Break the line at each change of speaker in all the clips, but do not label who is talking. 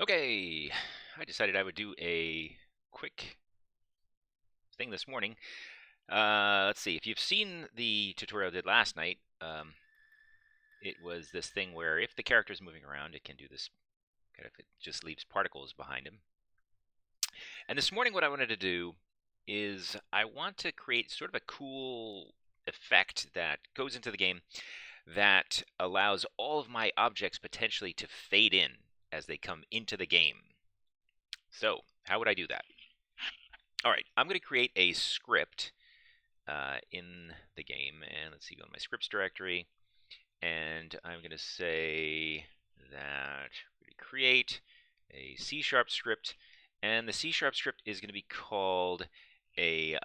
Okay, I decided I would do a quick thing this morning. Let's see, if you've seen the tutorial I did last night, it was this thing where if the character is moving around, it can do this, kind of, it just leaves particles behind him. And this morning what I wanted to do is I want to create sort of a cool effect that goes into the game that allows all of my objects potentially to fade in as they come into the game. So, how would I do that? All right, I'm going to create a script in the game, and let's see, go to my scripts directory, and I'm going to say that we're going to create a C# script, and the C# script is going to be called a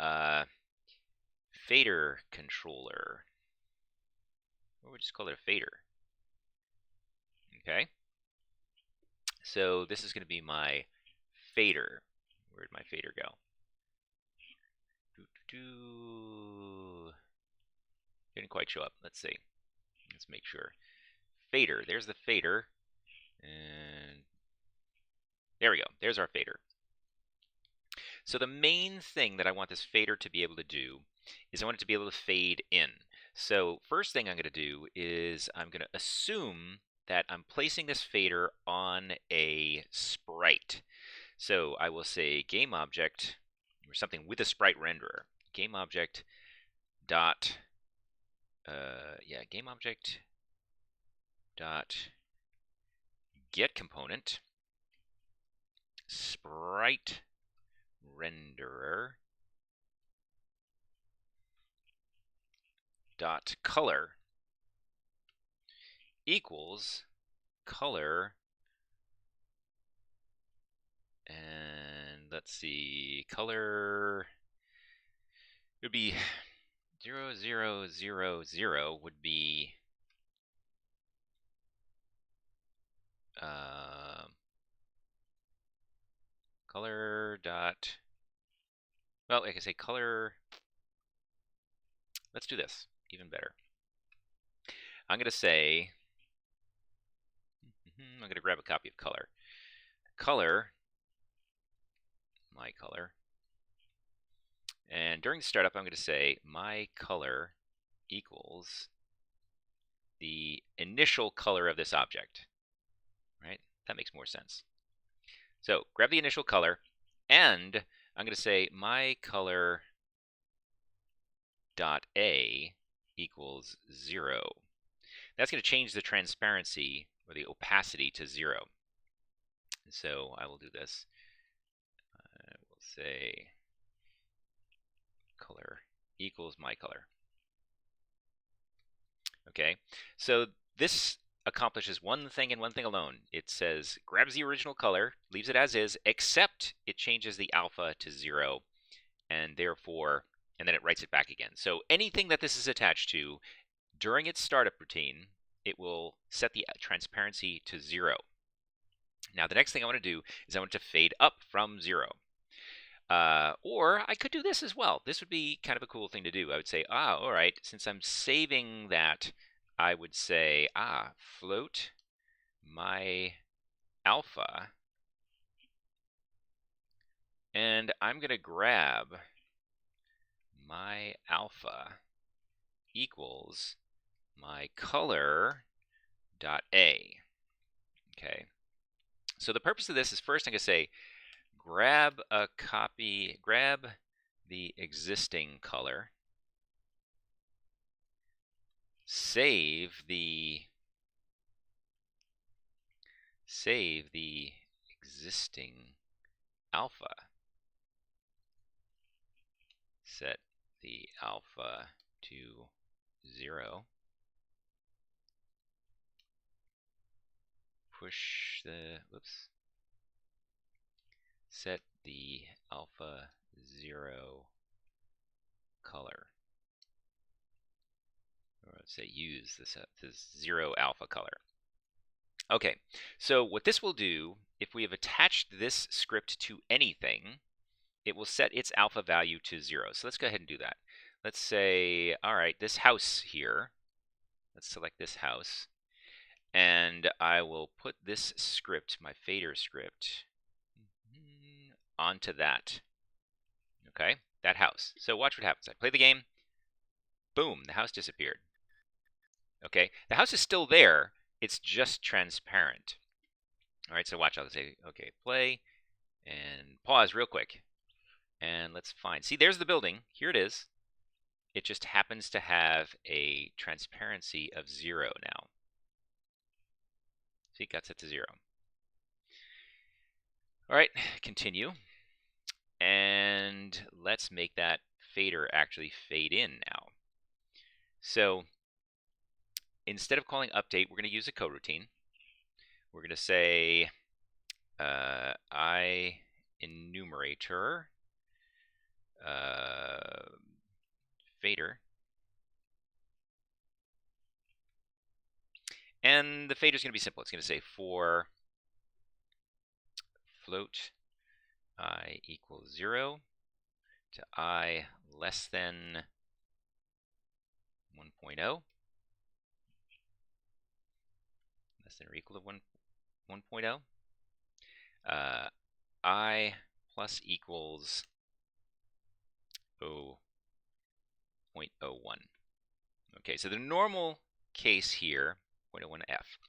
fader controller, or we'll just call it a fader. Okay, so this is going to be my fader. Where'd my fader go? Didn't quite show up. Let's see. Let's make sure. Fader. There's the fader. And there we go. There's our fader. So the main thing that I want this fader to be able to do is I want it to be able to fade in. So first thing I'm going to do is I'm going to assume that I'm placing this fader on a sprite. So I will say game object or something with a sprite renderer. Game object dot game object dot get component sprite renderer dot color equals color, and let's see, color would be 0000 would be color dot, well, I can say color. Let's do this even better. I'm going to say, I'm going to grab a copy of color. Color, my color. And during the startup, I'm going to say my color equals the initial color of this object, right? That makes more sense. So grab the initial color, and I'm going to say my color dot A equals 0. That's going to change the transparency or the opacity to 0. So I will do this. I will say color equals my color. Okay, so this accomplishes one thing and one thing alone. It says grabs the original color, leaves it as is, except it changes the alpha to 0, and therefore, and then it writes it back again. So anything that this is attached to during its startup routine, it will set the transparency to 0. Now the next thing I want to do is I want it to fade up from 0. Or I could do this as well. This would be kind of a cool thing to do. I would say, all right, since I'm saving that, I would say, float my alpha, and I'm going to grab my alpha equals my color dot A. Okay. So the purpose of this is first I'm going to say grab the existing color, save the existing alpha, set the alpha to 0, push the, set the alpha 0 color, or let's say use this 0 alpha color. Okay, so what this will do, if we have attached this script to anything, it will set its alpha value to 0. So let's go ahead and do that. Let's say, all right, this house here, let's select this house, And I will put this script, my fader script, onto that. Okay, that house. So watch what happens. I play the game. Boom, the house disappeared. Okay, the house is still there. It's just transparent. All right, so watch. I'll say, okay, play and pause real quick. And let's find. See, there's the building. Here it is. It just happens to have a transparency of 0 now. See, it got set to 0. All right, continue. And let's make that fader actually fade in now. So instead of calling update, we're going to use a coroutine. We're going to say I enumerator fader. And the fader is going to be simple. It's going to say for float I equals 0 to I less than 1.0, less than or equal to 1.0, I plus equals 0.01. Okay, so the normal case here, 0.01f.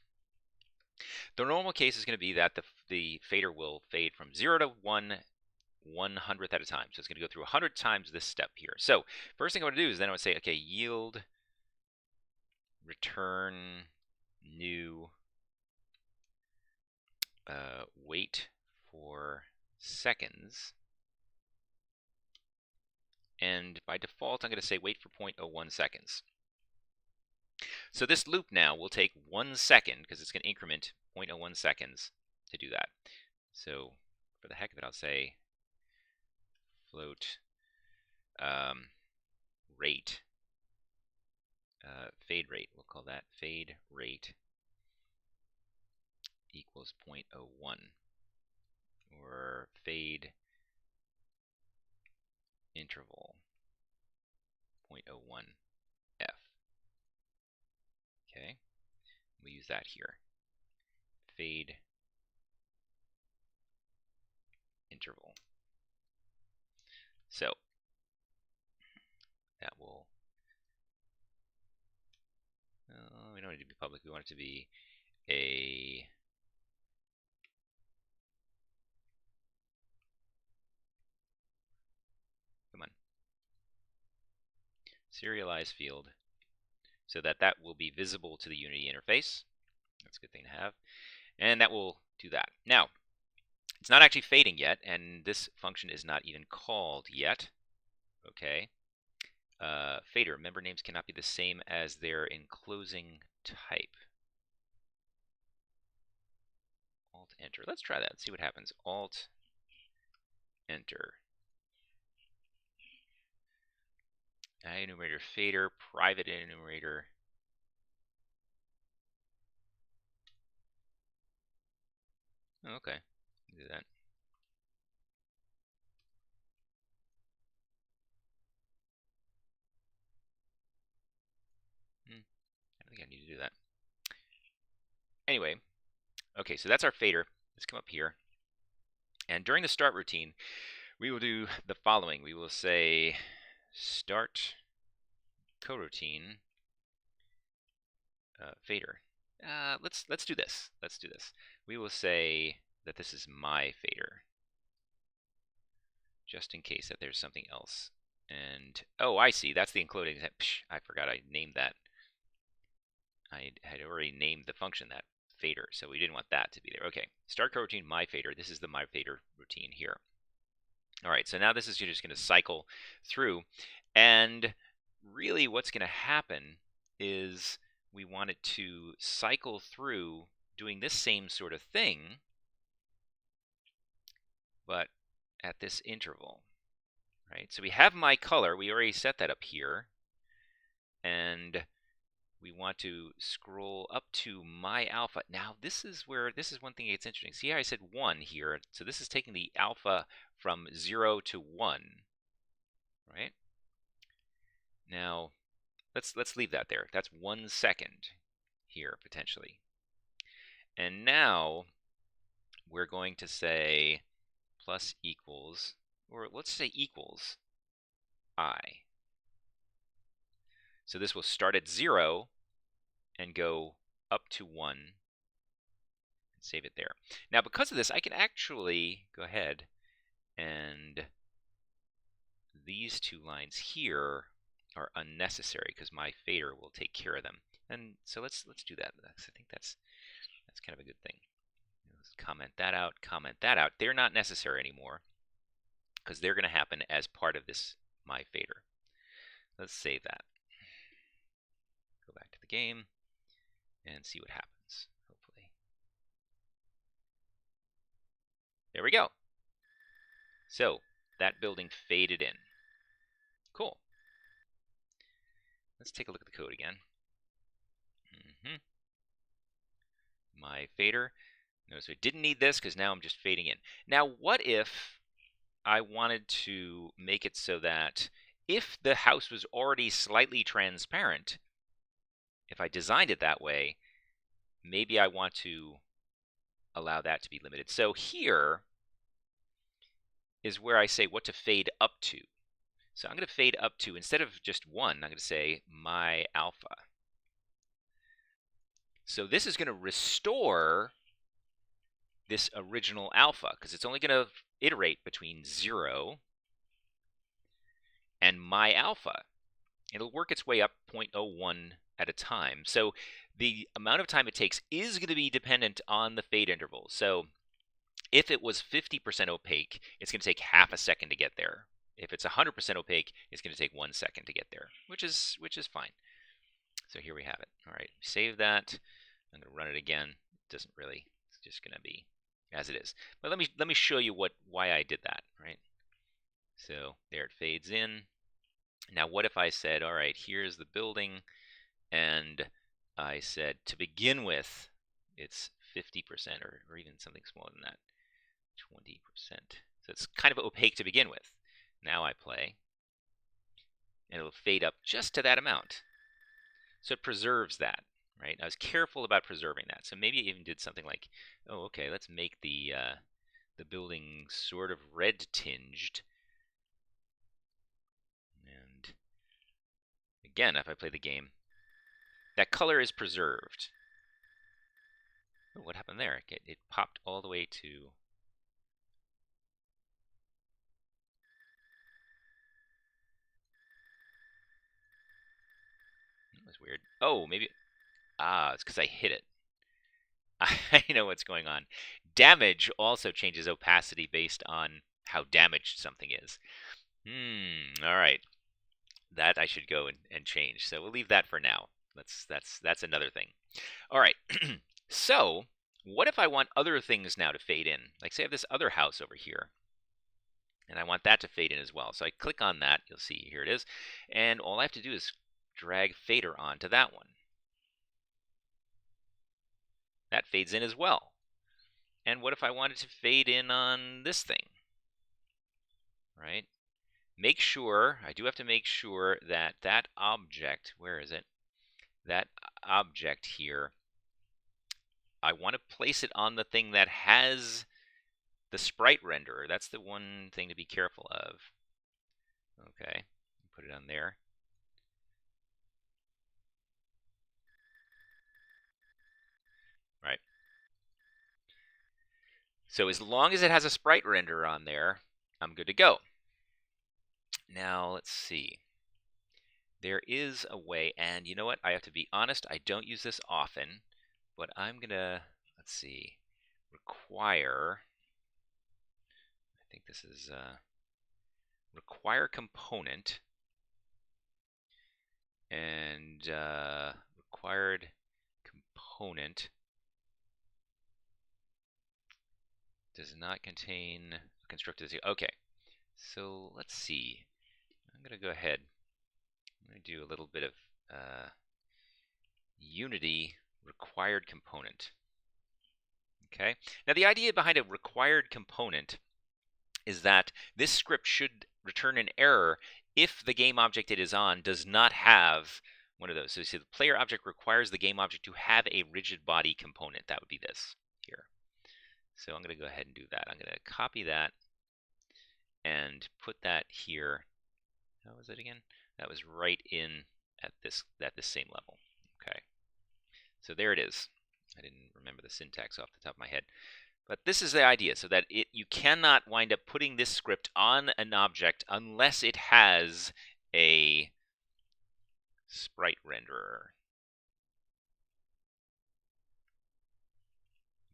The normal case is going to be that the fader will fade from 0 to 1/100th at a time. So it's going to go through 100 times this step here. So first thing I want to do is then I would say, okay, yield return new wait for seconds. And by default, I'm going to say wait for 0.01 seconds. So this loop now will take 1 second, because it's going to increment 0.01 seconds to do that. So for the heck of it, I'll say float rate, fade rate, we'll call that fade rate equals 0.01, or fade interval 0.01f. Okay, we use that here. Fade interval. So that will, we don't need to be public, we want it to be a serialized field, so that that will be visible to the Unity interface. That's a good thing to have. And that will do that. Now, it's not actually fading yet, and this function is not even called yet. Okay. Fader, member names cannot be the same as their enclosing type. Alt enter. Let's try that. See what happens. Alt enter. Enumerator fader, private enumerator. Okay, do that. I don't think I need to do that. Anyway, okay, so that's our fader. Let's come up here. And during the start routine, we will do the following. We will say start coroutine fader. Let's do this. Let's do this. We will say that this is my fader, just in case that there's something else. And oh, I see. That's the enclosing. Psh, I forgot I named that. I had already named the function that fader, so we didn't want that to be there. Okay, start coroutine my fader. This is the my fader routine here. All right, so now this is just going to cycle through, and really what's going to happen is we want it to cycle through doing this same sort of thing, but at this interval, right? So we have my color. We already set that up here, and we want to scroll up to my alpha. Now this is one thing that gets interesting. See how I said 1 here? So this is taking the alpha from 0 to 1, right? Now let's leave that there. That's 1 second here potentially. And now we're going to say plus equals, or let's say equals I. So this will start at 0 and go up to 1 and save it there. Now, because of this, I can actually go ahead and these two lines here are unnecessary because my fader will take care of them. And so let's do that. I think that's kind of a good thing. Let's comment that out, comment that out. They're not necessary anymore because they're going to happen as part of this my fader. Let's save that. Go back to the game and see what happens, hopefully. There we go. So that building faded in. Cool. Let's take a look at the code again. My fader. Notice I didn't need this because now I'm just fading in. Now, what if I wanted to make it so that if the house was already slightly transparent, if I designed it that way, maybe I want to allow that to be limited. So here is where I say what to fade up to. So I'm going to fade up to, instead of just 1, I'm going to say my alpha. So this is going to restore this original alpha because it's only going to iterate between 0 and my alpha. It'll work its way up 0.01 at a time. So the amount of time it takes is going to be dependent on the fade interval. So if it was 50% opaque, it's going to take half a second to get there. If it's 100% opaque, it's going to take 1 second to get there, which is fine. So here we have it. All right, save that. I'm going to run it again. It doesn't really. It's just going to be as it is. But let me show you why I did that. Right. So there it fades in. Now, what if I said, all right, here's the building, and I said to begin with, it's 50% or even something smaller than that, 20%. So it's kind of opaque to begin with. Now I play, and it'll fade up just to that amount. So it preserves that, right? I was careful about preserving that. So maybe I even did something like, oh, okay, let's make the building sort of red tinged. And again, if I play the game, that color is preserved. Oh, what happened there? It popped all the way to... That was weird. Oh, maybe... Ah, it's because I hit it. I know what's going on. Damage also changes opacity based on how damaged something is. All right. That I should go and change. So we'll leave that for now. That's another thing. All right. So what if I want other things now to fade in? Like say I have this other house over here, and I want that to fade in as well. So I click on that. You'll see here it is. And all I have to do is drag fader onto that one. That fades in as well. And what if I wanted to fade in on this thing? Right? Make sure, I do have to make sure that that object, where is it? That object here, I want to place it on the thing that has the sprite renderer. That's the one thing to be careful of. Okay, put it on there. Right. So as long as it has a sprite renderer on there, I'm good to go. Now, let's see. There is a way, and you know what? I have to be honest, I don't use this often, but I'm going to, let's see, require, I think this is require component, and required component does not contain constructed. Okay, so let's see. I'm going to go ahead. I'm going to do a little bit of Unity required component. Okay. Now the idea behind a required component is that this script should return an error if the game object it is on does not have one of those. So you see the player object requires the game object to have a rigid body component. That would be this here. So I'm going to go ahead and do that. I'm going to copy that and put that here. How was it again? That was right in at this same level. Okay. So there it is. I didn't remember the syntax off the top of my head. But this is the idea, so that you cannot wind up putting this script on an object unless it has a sprite renderer.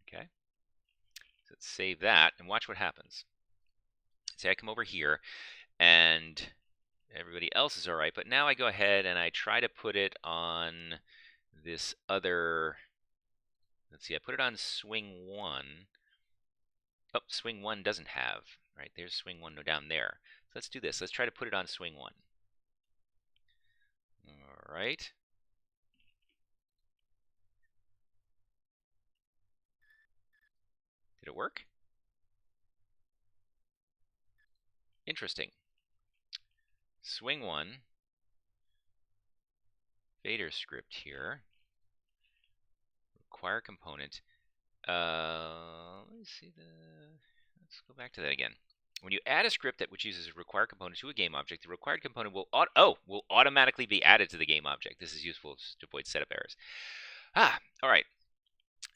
Okay. So let's save that and watch what happens. Say I come over here and everybody else is all right, but now I go ahead and I try to put it on this other, let's see, I put it on swing 1. Oh, swing 1 doesn't have, right? There's swing 1 down there. So let's do this. Let's try to put it on swing 1. All right. Did it work? Interesting. Swing 1. Fader script here. Require component. Let's see let's go back to that again. When you add a script which uses a required component to a game object, the required component will automatically be added to the game object. This is useful to avoid setup errors. All right.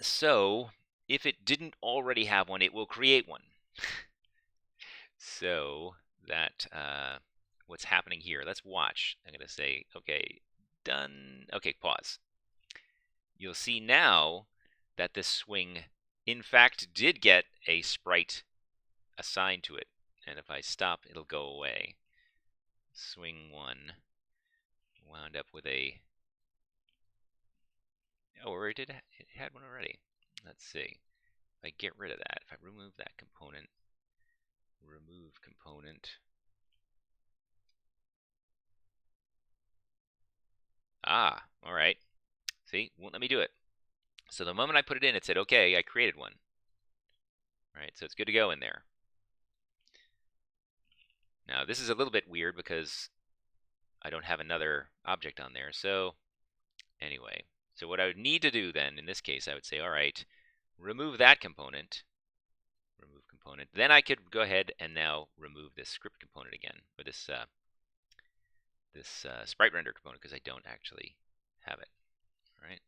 So if it didn't already have one, it will create one. So that what's happening here? Let's watch. I'm going to say, okay, done. Okay, pause. You'll see now that this swing, in fact, did get a sprite assigned to it. And if I stop, it'll go away. Swing 1 wound up with a... Oh, or it had one already. Let's see. If I get rid of that, if I remove that component, remove component. All right. See, won't let me do it. So the moment I put it in, it said, okay, I created one. All right, so it's good to go in there. Now, this is a little bit weird because I don't have another object on there. So anyway, so what I would need to do then, in this case, I would say, all right, remove that component, remove component. Then I could go ahead and now remove this script component again, or this sprite render component, because I don't actually have it, all right?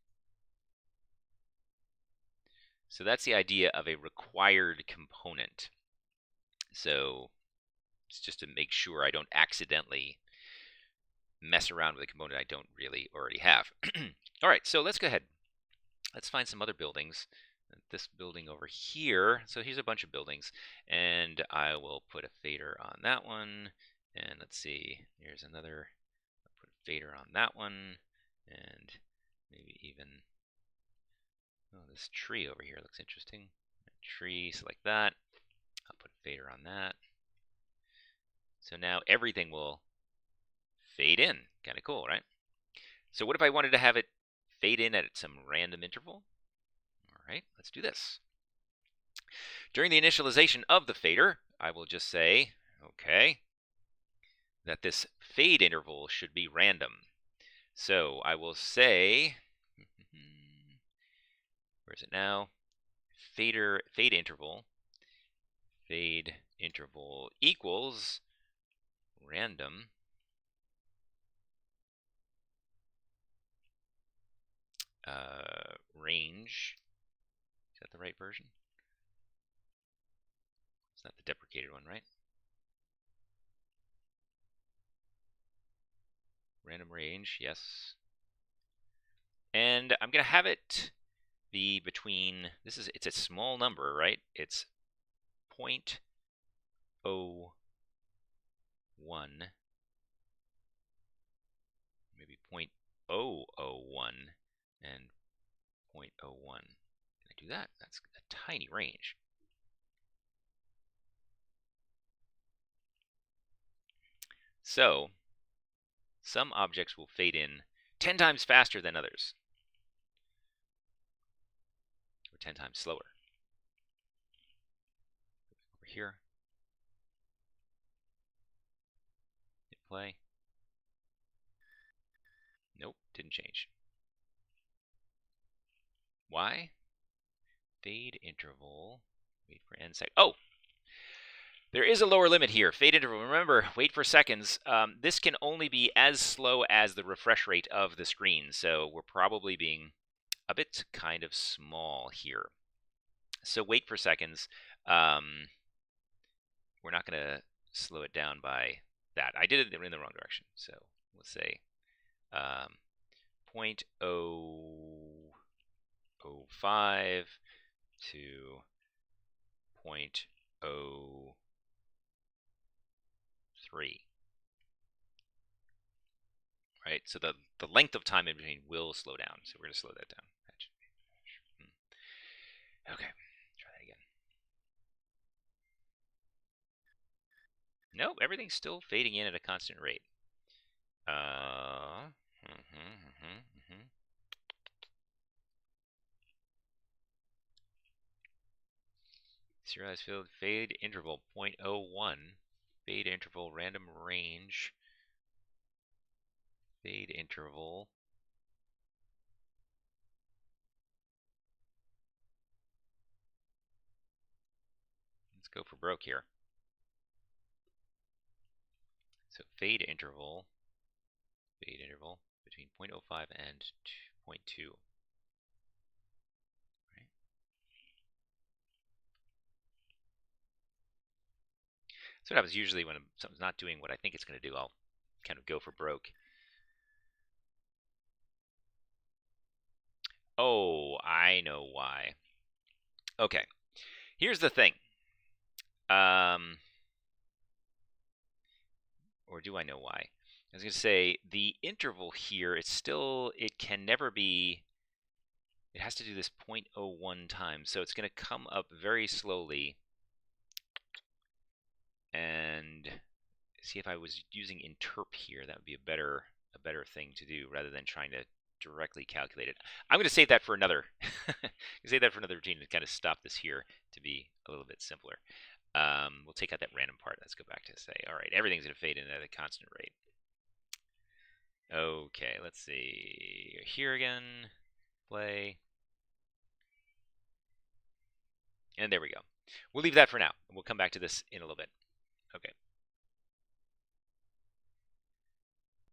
So that's the idea of a required component. So it's just to make sure I don't accidentally mess around with a component I don't really already have. All right, so let's go ahead. Let's find some other buildings. This building over here. So here's a bunch of buildings, and I will put a fader on that one. And let's see, here's another. I'll put a fader on that one, and maybe even, oh, this tree over here looks interesting. Tree, select that. I'll put a fader on that. So now everything will fade in. Kind of cool, right? So what if I wanted to have it fade in at some random interval? All right, let's do this. During the initialization of the fader, I will just say, okay, that this fade interval should be random. So I will say, where is it now? Fade interval equals random range. Is that the right version? It's not the deprecated one, right? Random range, yes. And I'm going to have it be between, it's a small number, right? It's 0.01, maybe 0.001 and 0.01. Can I do that? That's a tiny range. So some objects will fade in 10 times faster than others, or 10 times slower. Over here, hit play. Nope, didn't change. Why? Fade interval. Wait for n sec. Oh! There is a lower limit here. Fade interval. Remember, wait for seconds. This can only be as slow as the refresh rate of the screen, so we're probably being a bit kind of small here. So wait for seconds. We're not going to slow it down by that. I did it in the wrong direction. So let's say 0.005 to 0.03. Right, so the length of time in between will slow down. So we're going to slow that down. Okay, try that again. Nope, everything's still fading in at a constant rate. Serialized field fade interval 0.01. Fade interval random range. Fade interval. Let's go for broke here. So fade interval between 0.05 and 0.2. Right. So what happens usually when something's not doing what I think it's going to do, I'll kind of go for broke. Oh, I know why. Okay, here's the thing. Or do I know why? I was going to say the interval here, it can never be, it has to do this 0.01 times. So it's going to come up very slowly. And see, if I was using interp here, that would be a better thing to do rather than trying to directly calculate it. I'm going to save that for another save that for another routine to kind of stop this here to be a little bit simpler. We'll take out that random part. Let's go back to say, all right, everything's going to fade in at a constant rate. Okay, let's see. Here again, play. And there we go. We'll leave that for now. We'll come back to this in a little bit. Okay.